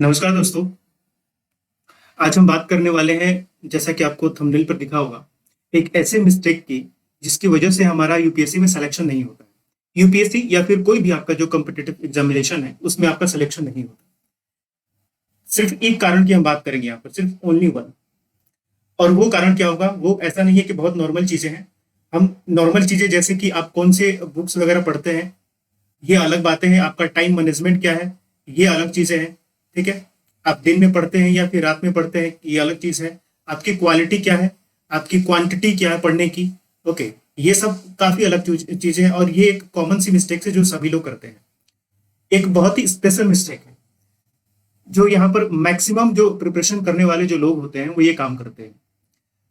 नमस्कार दोस्तों। आज हम बात करने वाले हैं, जैसा कि आपको थंबनेल पर दिखा होगा, एक ऐसे मिस्टेक की जिसकी वजह से हमारा यूपीएससी में सिलेक्शन नहीं होता है। यूपीएससी या फिर कोई भी आपका जो कॉम्पिटिटिव एग्जामिनेशन है उसमें आपका सिलेक्शन नहीं होता। सिर्फ एक कारण की हम बात करेंगे यहाँ पर, सिर्फ ओनली वन। और वो कारण क्या होगा? वो ऐसा नहीं है कि बहुत नॉर्मल चीजें हैं। हम नॉर्मल चीजें जैसे कि आप कौन से बुक्स वगैरह पढ़ते हैं, ये अलग बातें हैं। आपका टाइम मैनेजमेंट क्या है, ये अलग चीजें हैं। ठीक है, आप दिन में पढ़ते हैं या फिर रात में पढ़ते हैं, ये अलग चीज है। आपकी क्वालिटी क्या है, आपकी क्वांटिटी क्या है पढ़ने की। ओके, ये सब काफी अलग चीजें हैं और ये एक कॉमन सी मिस्टेक है जो सभी लोग करते हैं। एक बहुत ही स्पेशल मिस्टेक है जो यहाँ पर मैक्सिमम जो प्रिपरेशन करने वाले जो लोग होते हैं वो ये काम करते हैं।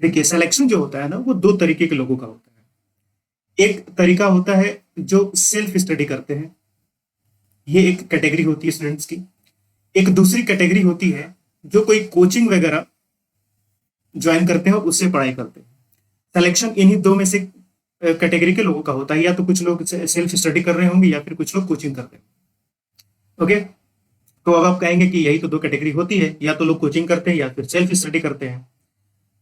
देखिए, सिलेक्शन जो होता है ना, वो दो तरीके के लोगों का होता है। एक तरीका होता है जो सेल्फ स्टडी करते हैं, ये एक कैटेगरी होती है स्टूडेंट्स की। एक दूसरी कैटेगरी होती है जो कोई कोचिंग वगैरह ज्वाइन करते हैं और उससे पढ़ाई करते हैं। सिलेक्शन इन्हीं दो में से कैटेगरी के लोगों का होता है। या तो कुछ लोग सेल्फ स्टडी कर रहे होंगे या फिर कुछ लोग कोचिंग कर रहे हैं। ओके, तो अब आप कहेंगे कि यही तो दो कैटेगरी होती है, या तो लोग कोचिंग करते हैं या फिर सेल्फ स्टडी करते हैं।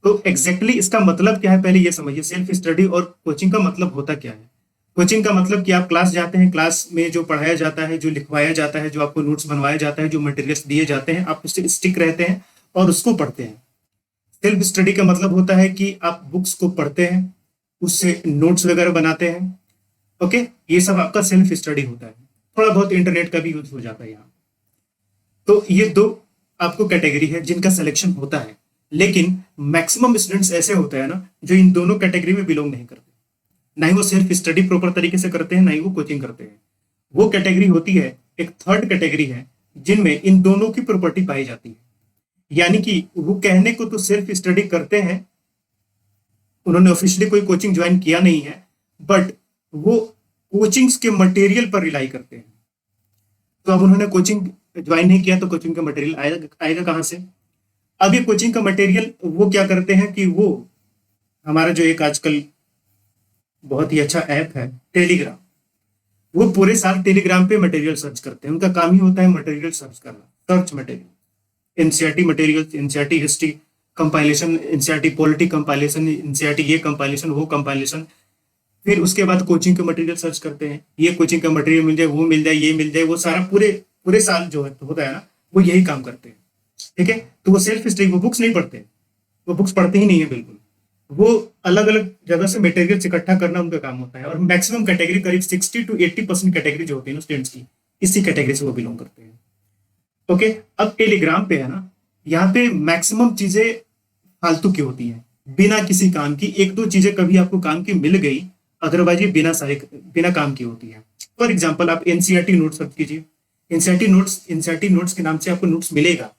तो एग्जैक्टली इसका मतलब क्या है, पहले ये समझिए। सेल्फ स्टडी और कोचिंग का मतलब होता क्या है? कोचिंग का मतलब कि आप क्लास जाते हैं, क्लास में जो पढ़ाया जाता है, जो लिखवाया जाता है, जो आपको नोट्स बनवाया जाता है, जो मटेरियल्स दिए जाते हैं, आप उससे स्टिक रहते हैं और उसको पढ़ते हैं। सेल्फ स्टडी का मतलब होता है कि आप बुक्स को पढ़ते हैं, उससे नोट्स वगैरह बनाते हैं। ओके, ये सब आपका सेल्फ स्टडी होता है। थोड़ा बहुत इंटरनेट का भी यूज हो जाता है यहाँ। तो ये दो आपको कैटेगरी है जिनका सिलेक्शन होता है। लेकिन मैक्सिमम स्टूडेंट्स ऐसे होते हैं ना जो इन दोनों कैटेगरी में बिलोंग नहीं करते। ना ही वो सेल्फ स्टडी प्रॉपर तरीके से करते हैं, ना ही वो कोचिंग करते हैं। वो कैटेगरी होती है, एक थर्ड कैटेगरी है, जिनमें इन दोनों की प्रॉपर्टी पाई जाती है। यानी कि वो कहने को तो सेल्फ स्टडी करते हैं, उन्होंने ऑफिशियली कोई कोचिंग ज्वाइन किया नहीं है, बट वो कोचिंग्स के मटेरियल पर रिलाई करते हैं। तो अब उन्होंने कोचिंग ज्वाइन नहीं किया तो कोचिंग का मटेरियल आएगा आएगा कहाँ से? अब ये कोचिंग का मटेरियल वो क्या करते हैं कि वो हमारा जो एक आजकल बहुत ही अच्छा ऐप है टेलीग्राम, वो पूरे साल टेलीग्राम पे मटेरियल सर्च करते हैं। उनका काम ही होता है मटेरियल सर्च करना, search material. NCERT material, NCERT history compilation, NCERT polity compilation, NCERT ये कंपाइलेशन वो कंपाइलेशन। फिर उसके बाद कोचिंग का मटेरियल सर्च करते हैं, ये कोचिंग का मटेरियल मिल जाए, वो मिल जाए, ये मिल जाए। वो सारा पूरे पूरे साल जो होता है ना, वो यही काम करते हैं। ठीक है, तो वो सेल्फ स्टडी, वो बुक्स नहीं पढ़ते, वो बुक्स पढ़ते ही नहीं है बिल्कुल। वो अलग अलग जगह से मटेरियल इकट्ठा करना उनका काम होता है। और मैक्सिमम कैटेगरी, करीब 60 to 80% कैटेगरी जो होती है ना स्टूडेंट्स की, इसी कैटेगरी से वो बिलोंग करते हैं। ओके, अब टेलीग्राम पे है ना, यहाँ पे मैक्सिमम चीजें फालतू की होती हैं, बिना किसी काम की। एक दो चीजें कभी आपको काम की मिल गई, अदरवाइज ये बिना काम की होती है। फॉर एग्जाम्पल, आप एनसीईआरटी नोट्स सर्च कीजिए। एनसीईआरटी नोट्स के नाम से आपको नोट्स मिलेगा,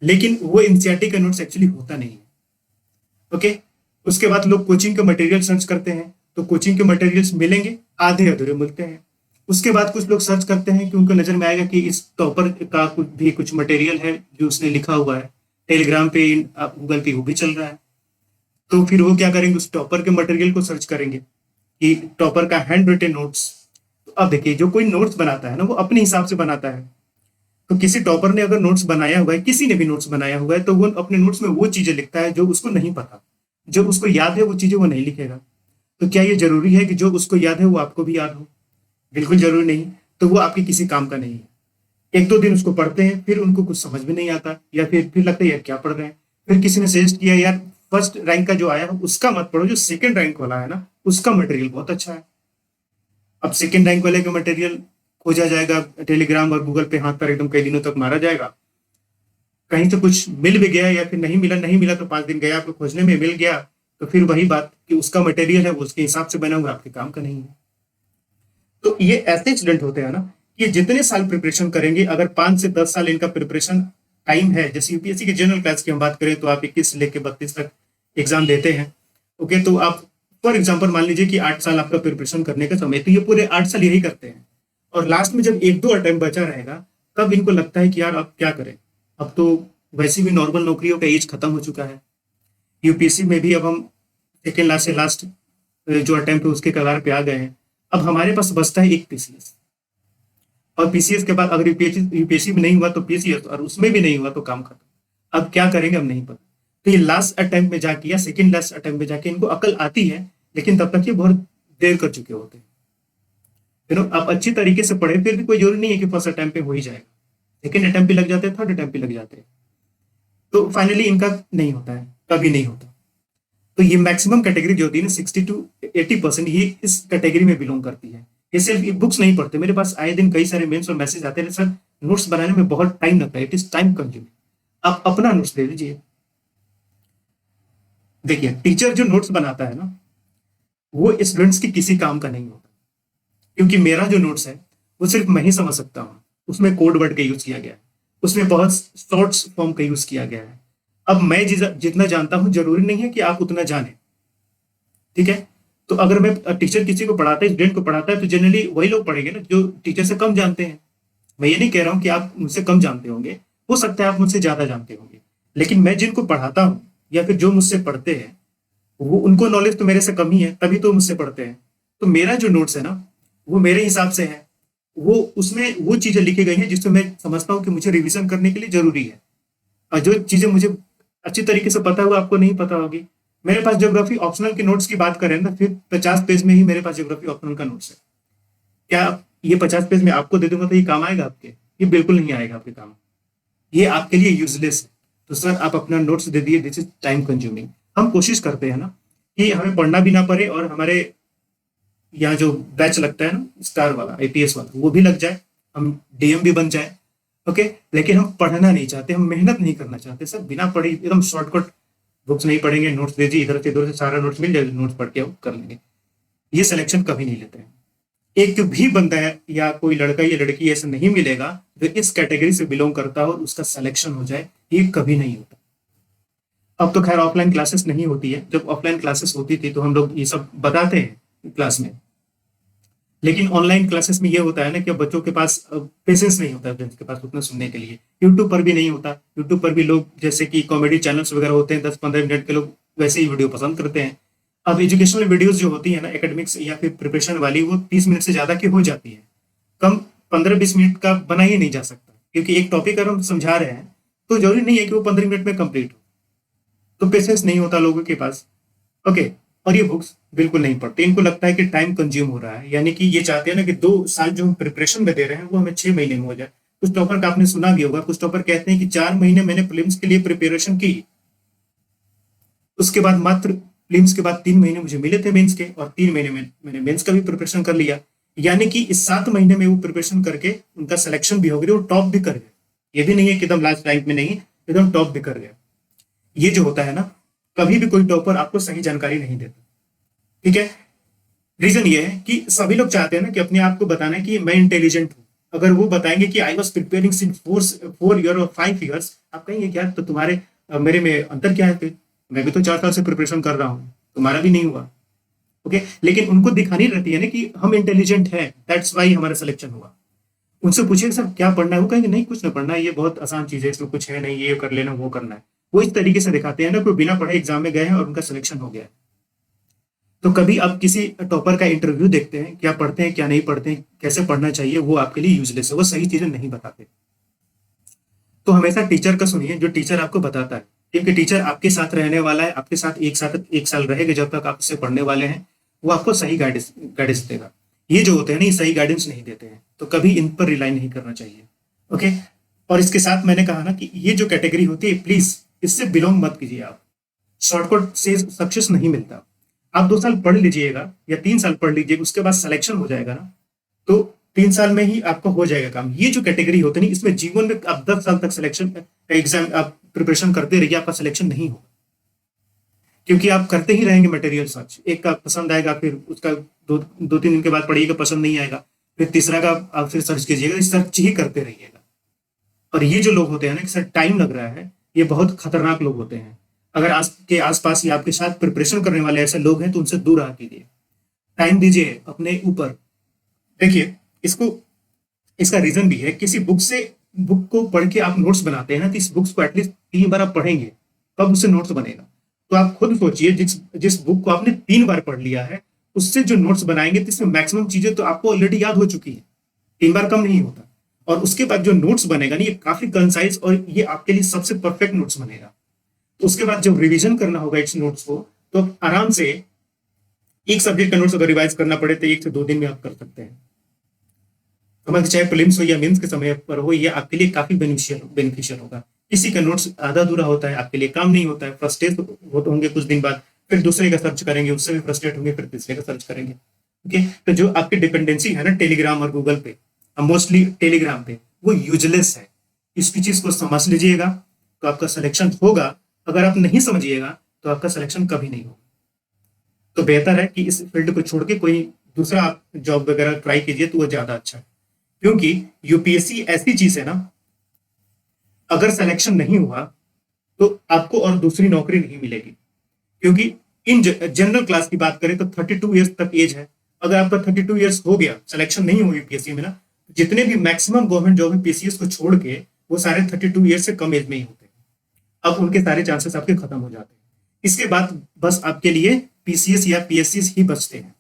लेकिन वो एनसीईआरटी का नोट्स एक्चुअली होता नहीं है। ओके, उसके बाद लोग कोचिंग के मटेरियल सर्च करते हैं, तो कोचिंग के मटेरियल्स मिलेंगे, आधे अधूरे मिलते हैं। उसके बाद कुछ लोग सर्च करते हैं कि उनको नजर में आएगा कि इस टॉपर का कुछ मटेरियल है जो उसने लिखा हुआ है टेलीग्राम पे, गूगल पे वो भी चल रहा है। तो फिर वो क्या करेंगे, उस टॉपर के मटेरियल को सर्च करेंगे कि टॉपर का हैंड रिटन नोट्स। तो अब देखिए, जो कोई नोट्स बनाता है ना, वो अपने हिसाब से बनाता है। तो किसी टॉपर ने अगर नोट्स बनाया हुआ है, किसी ने भी नोट्स बनाया हुआ है, तो वो अपने नोट्स में वो चीजें लिखता है जो उसको नहीं पता। जो उसको याद है वो चीजें वो नहीं लिखेगा। तो क्या ये जरूरी है कि जो उसको याद है वो आपको भी याद हो? बिल्कुल जरूरी नहीं। तो वो आपके किसी काम का नहीं है। एक दो दिन उसको पढ़ते हैं, फिर उनको कुछ समझ में नहीं आता, या फिर लगता है यार क्या पढ़ रहे हैं। फिर किसी ने सजेस्ट किया, यार फर्स्ट रैंक का जो आया है उसका मत पढ़ो, जो सेकंड रैंक वाला है ना उसका मटेरियल बहुत अच्छा है। अब सेकंड रैंक वाले का मटेरियल खोजा जाएगा टेलीग्राम और गूगल पे, हाथ पर एकदम कई दिनों तक मारा जाएगा। कहीं से कुछ मिल भी गया या फिर नहीं मिला, नहीं मिला तो 5 दिन गया आपको खोजने में, मिल गया तो फिर वही बात कि उसका मटेरियल है वो उसके हिसाब से बना हुआ, आपके काम का नहीं है। तो ये ऐसे स्टूडेंट होते हैं ना, कि जितने साल प्रिपरेशन करेंगे, अगर 5 से 10 साल इनका प्रिपरेशन टाइम है, जैसे यूपीएससी के जनरल क्लास की हम बात करें तो आप 21 से लेकर 32 तक एग्जाम देते हैं। ओके, तो आप फॉर एग्जाम्पल मान लीजिए कि 8 साल आपका प्रिपरेशन करने का समय, तो ये पूरे 8 साल यही करते हैं। और लास्ट में जब एक दो अटेम्प्ट बचा रहेगा, तब इनको लगता है कि यार अब क्या करें, अब तो वैसे भी नॉर्मल नौकरियों का एज खत्म हो चुका है। यूपीएससी में भी अब हम सेकेंड लास्ट से लास्ट जो अटेम्प्ट है उसके कगार पे आ गए हैं। अब हमारे पास बचता है एक पीसीएस। और पीसीएस के बाद अगर यूपीएससी में नहीं हुआ तो पीसीएस, और उसमें भी नहीं हुआ तो काम खत्म। अब क्या करेंगे हम नहीं पता। तो ये लास्ट अटेम्प्ट में जाके या सेकंड लास्ट अटेम्प्ट में जाके इनको अकल आती है, लेकिन तब तक ये बहुत देर कर चुके होते हैं। आप अच्छी तरीके से पढ़े, फिर भी कोई जरूरी नहीं है कि फर्स्ट अटेम्प्ट पे हो ही जाएगा, सेकंड अटेम्प्ट पे लग जाते हैं, थर्ड अटेम्प्ट पे लग जाते हैं, तो फाइनली इनका नहीं होता है, कभी नहीं होता। तो ये मैक्सिमम कैटेगरी जो होती है ना 60 to 80%, ये इस कैटेगरी में बिलोंग करती है। ये सिर्फ बुक्स नहीं पढ़ते, मेरे पास आए दिन कई सारे मेल्स और मैसेज आते हैं, सर नोट्स बनाने में बहुत टाइम लगता है, इट इज टाइम कंज्यूमिंग, आप अपना नोट्स दे दीजिए। देखिए, टीचर जो नोट्स बनाता है ना, वो स्टूडेंट्स की किसी काम का नहीं होता, क्योंकि मेरा जो नोट्स है वो सिर्फ मैं ही समझ सकता हूँ। उसमें कोड वर्ड का यूज किया गया है, उसमें बहुत शॉर्ट फॉर्म का यूज किया गया है। अब मैं जितना जानता हूं जरूरी नहीं है कि आप उतना जाने, ठीक है। तो अगर मैं टीचर किसी को पढ़ाता है, स्टूडेंट को पढ़ाता है, तो जनरली वही लोग पढ़ेंगे ना जो टीचर से कम जानते हैं। मैं ये नहीं कह रहा हूं कि आप मुझसे कम जानते होंगे, हो सकता है आप मुझसे ज्यादा जानते होंगे, लेकिन मैं जिनको पढ़ाता हूं या फिर जो मुझसे पढ़ते हैं, वो उनको नॉलेज तो मेरे से कम ही है, तभी तो मुझसे पढ़ते हैं। तो मेरा जो नोट्स है ना, वो मेरे हिसाब से है, वो उसमें वो चीजें लिखी गई हैं जिसमें मैं समझता हूँ कि मुझे रिवीजन करने के लिए जरूरी है, और जो चीजें मुझे अच्छी तरीके से पता है वो आपको नहीं पता होगी। मेरे पास ज्योग्राफी ऑप्शनल के नोट्स की बात करें ना, फिर 50 पेज में ही मेरे पास ज्योग्राफी ऑप्शनल का नोट्स है। क्या ये 50 पेज में आपको दे दूंगा तो ये काम आएगा आपके? ये बिल्कुल नहीं आएगा आपके काम, ये आपके लिए यूजलेस है। तो सर आप अपना नोट्स दे दिए, दिस इज टाइम कंज्यूमिंग। हम कोशिश करते हैं ना कि हमें पढ़ना भी ना पड़े, और हमारे यहाँ जो बैच लगता है ना स्टार वाला, आईपीएस वाला, वो भी लग जाए, हम डीएम भी बन जाए, ओके। लेकिन हम पढ़ना नहीं चाहते, हम मेहनत नहीं करना चाहते सर। बिना पढ़े एकदम शॉर्टकट बुक्स नहीं पढ़ेंगे, नोट्स दे दीजिए, इधर से उधर से सारा नोट्स मिल जाएगा, नोट्स पढ़ के हम कर लेंगे, ये सिलेक्शन कभी नहीं लेते हैं। एक भी बंदा है या कोई लड़का या लड़की ऐसा नहीं मिलेगा जो इस कैटेगरी से बिलोंग करता हो और उसका सिलेक्शन हो जाए, ये कभी नहीं होता। अब तो खैर ऑफलाइन क्लासेस नहीं होती है, जब ऑफलाइन क्लासेस होती थी तो हम लोग ये सब बताते हैं क्लास में, लेकिन ऑनलाइन क्लासेस में ये होता है ना कि बच्चों के पास पेशेंस नहीं होता है, के पास उतना सुनने के लिए। यूट्यूब पर भी नहीं होता, यूट्यूब पर भी लोग जैसे कि कॉमेडी चैनल्स वगैरह होते हैं 10-15 मिनट के, लोग वैसे ही वीडियो पसंद करते हैं। अब एजुकेशनल वीडियोस जो होती है ना एकेडमिक्स या फिर प्रिपरेशन वाली, वो 30 मिनट से ज्यादा की हो जाती है, कम 15-20 मिनट का बना ही नहीं जा सकता, क्योंकि एक टॉपिक अगर हम समझा रहे हैं तो जरूरी नहीं है कि वो 15 मिनट में कंप्लीट हो, तो पेशेंस नहीं होता लोगों के पास, ओके। और ये बुक्स बिल्कुल नहीं पढ़ते, इनको लगता है कि टाइम कंज्यूम हो रहा है, यानी कि ये चाहते हैं ना कि 2 साल जो हम प्रिपरेशन में दे रहे हैं वो हमें 6 महीने में हो जाए। कुछ टॉपर का आपने सुना भी होगा, कुछ टॉपर कहते हैं कि 4 महीने मैंने प्रीलिम्स के लिए प्रिपरेशन की, उसके बाद मात्र प्रीलिम्स के बाद 3 महीने मुझे मिले थे मेंस के, और 3 महीने में मैंने मेंस का भी प्रिपरेशन कर लिया। यानी कि इस 7 महीने में वो प्रिपरेशन करके उनका सिलेक्शन भी हो गया, वो टॉप भी कर गए। ये भी नहीं है कि एकदम लास्ट रैंक में नहीं, एकदम टॉप भी कर गया। ये जो होता है ना, कभी भी कोई टॉपर आपको सही जानकारी नहीं देता, ठीक है। रीजन ये है कि सभी लोग चाहते हैं ना कि अपने आप को बताना है कि मैं इंटेलिजेंट हूं। अगर वो बताएंगे कि I was preparing since 4 year और 5 ईयर्स, आप कहेंगे क्या तो तुम्हारे मेरे में अंतर क्या है? फिर मैं भी तो 4 साल से प्रिपरेशन कर रहा हूँ, तुम्हारा भी नहीं हुआ, ओके। लेकिन उनको दिखानी रहती है ना कि हम इंटेलिजेंट है, दैट्स वाई हमारा सिलेक्शन हुआ। उनसे पूछिए सर क्या पढ़ना है, वो कहेंगे नहीं कुछ नहीं पढ़ना है, ये बहुत आसान चीज है, इसमें कुछ है नहीं, ये कर लेना, वो करना है। वो इस तरीके से दिखाते हैं ना, कोई बिना पढ़े एग्जाम में गए हैं और उनका सिलेक्शन हो गया है। तो कभी आप किसी टॉपर का इंटरव्यू देखते हैं, क्या पढ़ते हैं क्या नहीं पढ़ते हैं, कैसे पढ़ना चाहिए, वो आपके लिए यूजलेस है, वो सही चीजें नहीं बताते। तो हमेशा टीचर का सुनिए, जो टीचर आपको बताता है, क्योंकि टीचर आपके साथ रहने वाला है, आपके साथ एक साल रहेगा जब तक आप उससे पढ़ने वाले हैं, वो आपको सही गाइडेंस देगा। ये जो होते हैं ना, ये सही गाइडेंस नहीं देते हैं, तो कभी इन पर रिलाई नहीं करना चाहिए, ओके। और इसके साथ मैंने कहा ना कि ये जो कैटेगरी होती है, प्लीज इससे बिलोंग मत कीजिए आप। शॉर्टकट से सक्सेस नहीं मिलता। आप 2 साल पढ़ लीजिएगा या 3 साल पढ़ लीजिएगा, उसके बाद सिलेक्शन हो जाएगा ना, तो 3 साल में ही आपका हो जाएगा काम। ये जो कैटेगरी होती है ना, इसमें जीवन में आप 10 साल तक सिलेक्शन एग्जाम आप प्रिपरेशन करते रहिए, आपका सिलेक्शन नहीं होगा, क्योंकि आप करते ही रहेंगे मटेरियल सर्च। एक का पसंद आएगा, फिर उसका 2-3 दिन के बाद पढ़िएगा, पसंद नहीं आएगा, फिर तीसरा का आप फिर सर्च कीजिएगा, सर्च ही करते रहिएगा। और ये जो लोग होते हैं ना कि सर टाइम लग रहा है, ये बहुत खतरनाक लोग होते हैं। अगर आपके आसपास या आपके साथ प्रिपरेशन करने वाले ऐसे लोग हैं तो उनसे दूर रहा कीजिए, टाइम दीजिए अपने ऊपर। देखिए इसका रीजन भी है, किसी बुक को पढ़ के आप नोट्स बनाते हैं ना, तो इस बुक्स को एटलीस्ट 3 बार आप पढ़ेंगे तब उससे नोट्स बनेगा। तो आप खुद सोचिए, जिस बुक को आपने 3 बार पढ़ लिया है, उससे जो नोट्स बनाएंगे तो इसमें मैक्सिमम चीजें तो आपको ऑलरेडी याद हो चुकी है, 3 बार कम नहीं होता। और उसके बाद जो नोट्स बनेगा ना, ये काफी कंसाइज और ये आपके लिए सबसे परफेक्ट नोट्स बनेगा। तो उसके बाद जब रिवीजन करना होगा इस नोट्स को, तो आराम से एक सब्जेक्ट का नोट्स अगर रिवाइज करना पड़े तो 1 से 2 दिन में आप कर सकते हैं। समझ, चाहे प्रीलिम्स हो या मेंस के समय पर हो, ये आपके लिए काफी बेनिफिशियल होगा। किसी का नोट्स आधा अधूरा होता है, आपके लिए काम नहीं होता है, फ्रस्ट्रेट होंगे कुछ दिन बाद, फिर दूसरे का सर्च करेंगे, उससे भी फ्रस्ट्रेट होंगे, फिर तीसरे का सर्च करेंगे। ओके, तो जो आपकी डिपेंडेंसी है ना टेलीग्राम और गूगल पे, मोस्टली टेलीग्राम पे, वो यूजलेस है। इसकी चीज को समझ लीजिएगा तो आपका सिलेक्शन होगा। अगर आप नहीं समझिएगा तो आपका सिलेक्शन कभी नहीं होगा। तो बेहतर है कि इस फील्ड को छोड़ के कोई दूसरा आप जॉब वगैरह ट्राई कीजिए, तो वो ज्यादा अच्छा है। क्योंकि यूपीएससी ऐसी चीज है ना, अगर सिलेक्शन नहीं हुआ तो आपको और दूसरी नौकरी नहीं मिलेगी। क्योंकि इन जनरल क्लास की बात करें तो 32 ईयर्स तक एज है। अगर आपका 32 ईयर्स हो गया, सिलेक्शन नहीं हुई यूपीएससी में ना, जितने भी मैक्सिमम गवर्नमेंट जॉब है पीसीएस को छोड़ के, वो सारे 32 ईयर्स से कम एज में ही होते हैं। अब उनके सारे चांसेस आपके खत्म हो जाते हैं। इसके बाद बस आपके लिए पीसीएस या पीएससी ही बचते हैं,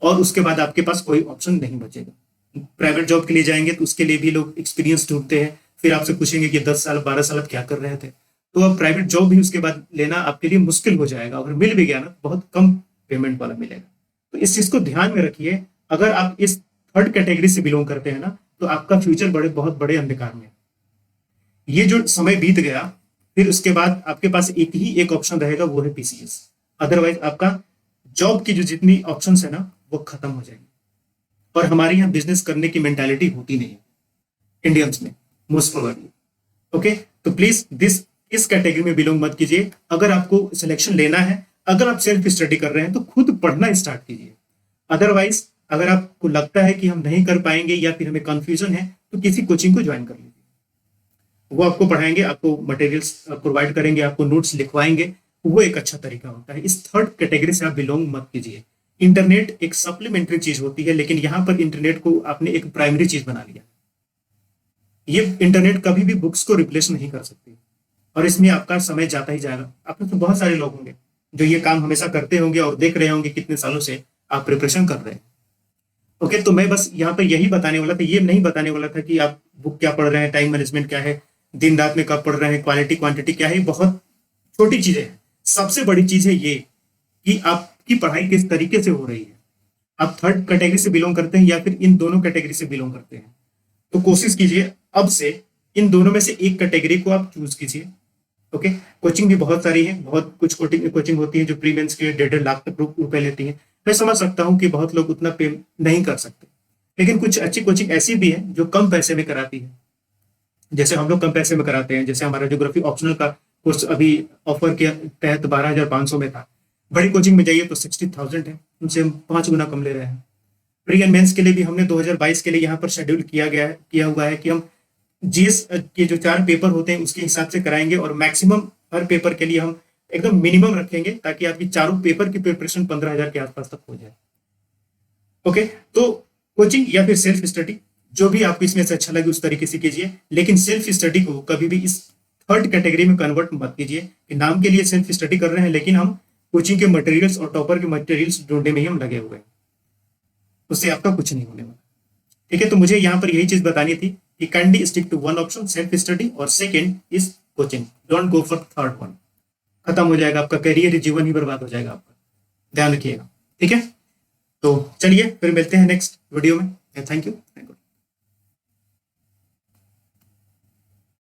और उसके बाद आपके पास कोई ऑप्शन नहीं बचेगा। प्राइवेट जॉब के लिए जाएंगे तो उसके लिए भी लोग एक्सपीरियंस ढूंढते हैं, फिर आपसे पूछेंगे कि 10 साल 12 साल आप क्या कर रहे थे। तो अब प्राइवेट जॉब भी उसके बाद लेना आपके लिए मुश्किल हो जाएगा। अगर मिल भी गया ना, बहुत कम पेमेंट वाला मिलेगा। तो इस चीज को ध्यान में रखिए। अगर आप इस थर्ड कैटेगरी से बिलोंग करते हैं ना, तो आपका फ्यूचर बहुत बड़े अंधकार में है। ये जो समय बीत गया, फिर उसके बाद आपके पास एक ऑप्शन रहेगा, वो है पीसीएस। अदरवाइज आपका जॉब की जो जितनी ऑप्शन है ना, वो खत्म हो जाएगी। और हमारे यहाँ बिजनेस करने की मेंटालिटी होती नहीं है इंडियंस में, मोस्ट प्रोबेबली। ओके, तो प्लीज इस कैटेगरी में बिलोंग मत कीजिए। अगर आपको सिलेक्शन लेना है, अगर आप सेल्फ स्टडी कर रहे हैं, तो खुद पढ़ना स्टार्ट कीजिए। अदरवाइज अगर आपको लगता है कि हम नहीं कर पाएंगे या फिर हमें कंफ्यूजन है, तो किसी कोचिंग को ज्वाइन कर लीजिए। वो आपको पढ़ाएंगे, आपको मटेरियल्स प्रोवाइड करेंगे, आपको नोट्स लिखवाएंगे। वो एक अच्छा तरीका होता है। इस थर्ड कैटेगरी से आप बिलोंग मत कीजिए। इंटरनेट एक सप्लीमेंट्री चीज होती है, लेकिन यहां पर इंटरनेट को आपने एक प्राइमरी चीज बना लिया। ये इंटरनेट कभी भी बुक्स को रिप्लेस नहीं कर सकती, और इसमें आपका समय जाता ही जाएगा। आप में तो बहुत सारे लोग होंगे जो ये काम हमेशा करते होंगे और देख रहे होंगे कितने सालों से आप प्रिपरेशन कर रहे हैं। ओके, तो मैं बस यहाँ पर यही बताने वाला था। ये नहीं बताने वाला था कि आप बुक क्या पढ़ रहे हैं, टाइम मैनेजमेंट क्या है, दिन रात में कब पढ़ रहे हैं, क्वालिटी क्वांटिटी क्या है। बहुत छोटी चीजें हैं। सबसे बड़ी चीज है ये कि आपकी पढ़ाई किस तरीके से हो रही है। आप थर्ड कैटेगरी से बिलोंग करते हैं या फिर इन दोनों कैटेगरी से बिलोंग करते हैं, तो कोशिश कीजिए अब से इन दोनों में से एक कैटेगरी को आप चूज कीजिए। ओके, कोचिंग भी बहुत सारी है। बहुत कुछ कोचिंग होती है जो प्री मेंस के 1.5 लाख तक रुपए लेती है। मैं समझ सकता हूँ कि बहुत लोग उतना पे नहीं कर सकते, लेकिन कुछ अच्छी कोचिंग ऐसी भी है जो कम पैसे में कराती है। जैसे हम लोग कम पैसे में कराते हैं। जैसे हमारा ज्योग्राफी ऑप्शनल का कोर्स अभी ऑफर के तहत 12,500 में था। बड़ी कोचिंग में जाइए तो 60,000 है, उनसे हम 5 गुना कम ले रहे हैं। प्री एंड मेंस के लिए भी हमने 2022 के लिए यहाँ पर शेड्यूल किया हुआ है कि हम जीएस के जो 4 पेपर होते हैं उसके हिसाब से कराएंगे, और मैक्सिमम हर पेपर के लिए हम एकदम मिनिमम रखेंगे, ताकि आपकी चारों पेपर की प्रिपरेशन 15,000 के आसपास तक हो जाए। ओके, तो कोचिंग या फिर सेल्फ स्टडी, जो भी आपको इसमें से अच्छा लगे उस तरीके से कीजिए, लेकिन सेल्फ स्टडी को कभी भी इस थर्ड कैटेगरी में कन्वर्ट मत कीजिए कि नाम के लिए सेल्फ स्टडी कर रहे हैं, लेकिन हम कोचिंग के मटेरियल्स और टॉपर के मटेरियल्स ढूंढने में ही हम लगे हुए हैं। उससे आपका कुछ नहीं होने वाला। ठीक है, तो मुझे यहाँ पर यही चीज बतानी थी कि kindly stick to one option, self study, और second is coaching. Don't go for third one. खत्म हो जाएगा आपका करियर, जीवन ही बर्बाद हो जाएगा आपका। ध्यान रखिएगा। ठीक है, तो चलिए फिर मिलते हैं नेक्स्ट वीडियो में। Thank you.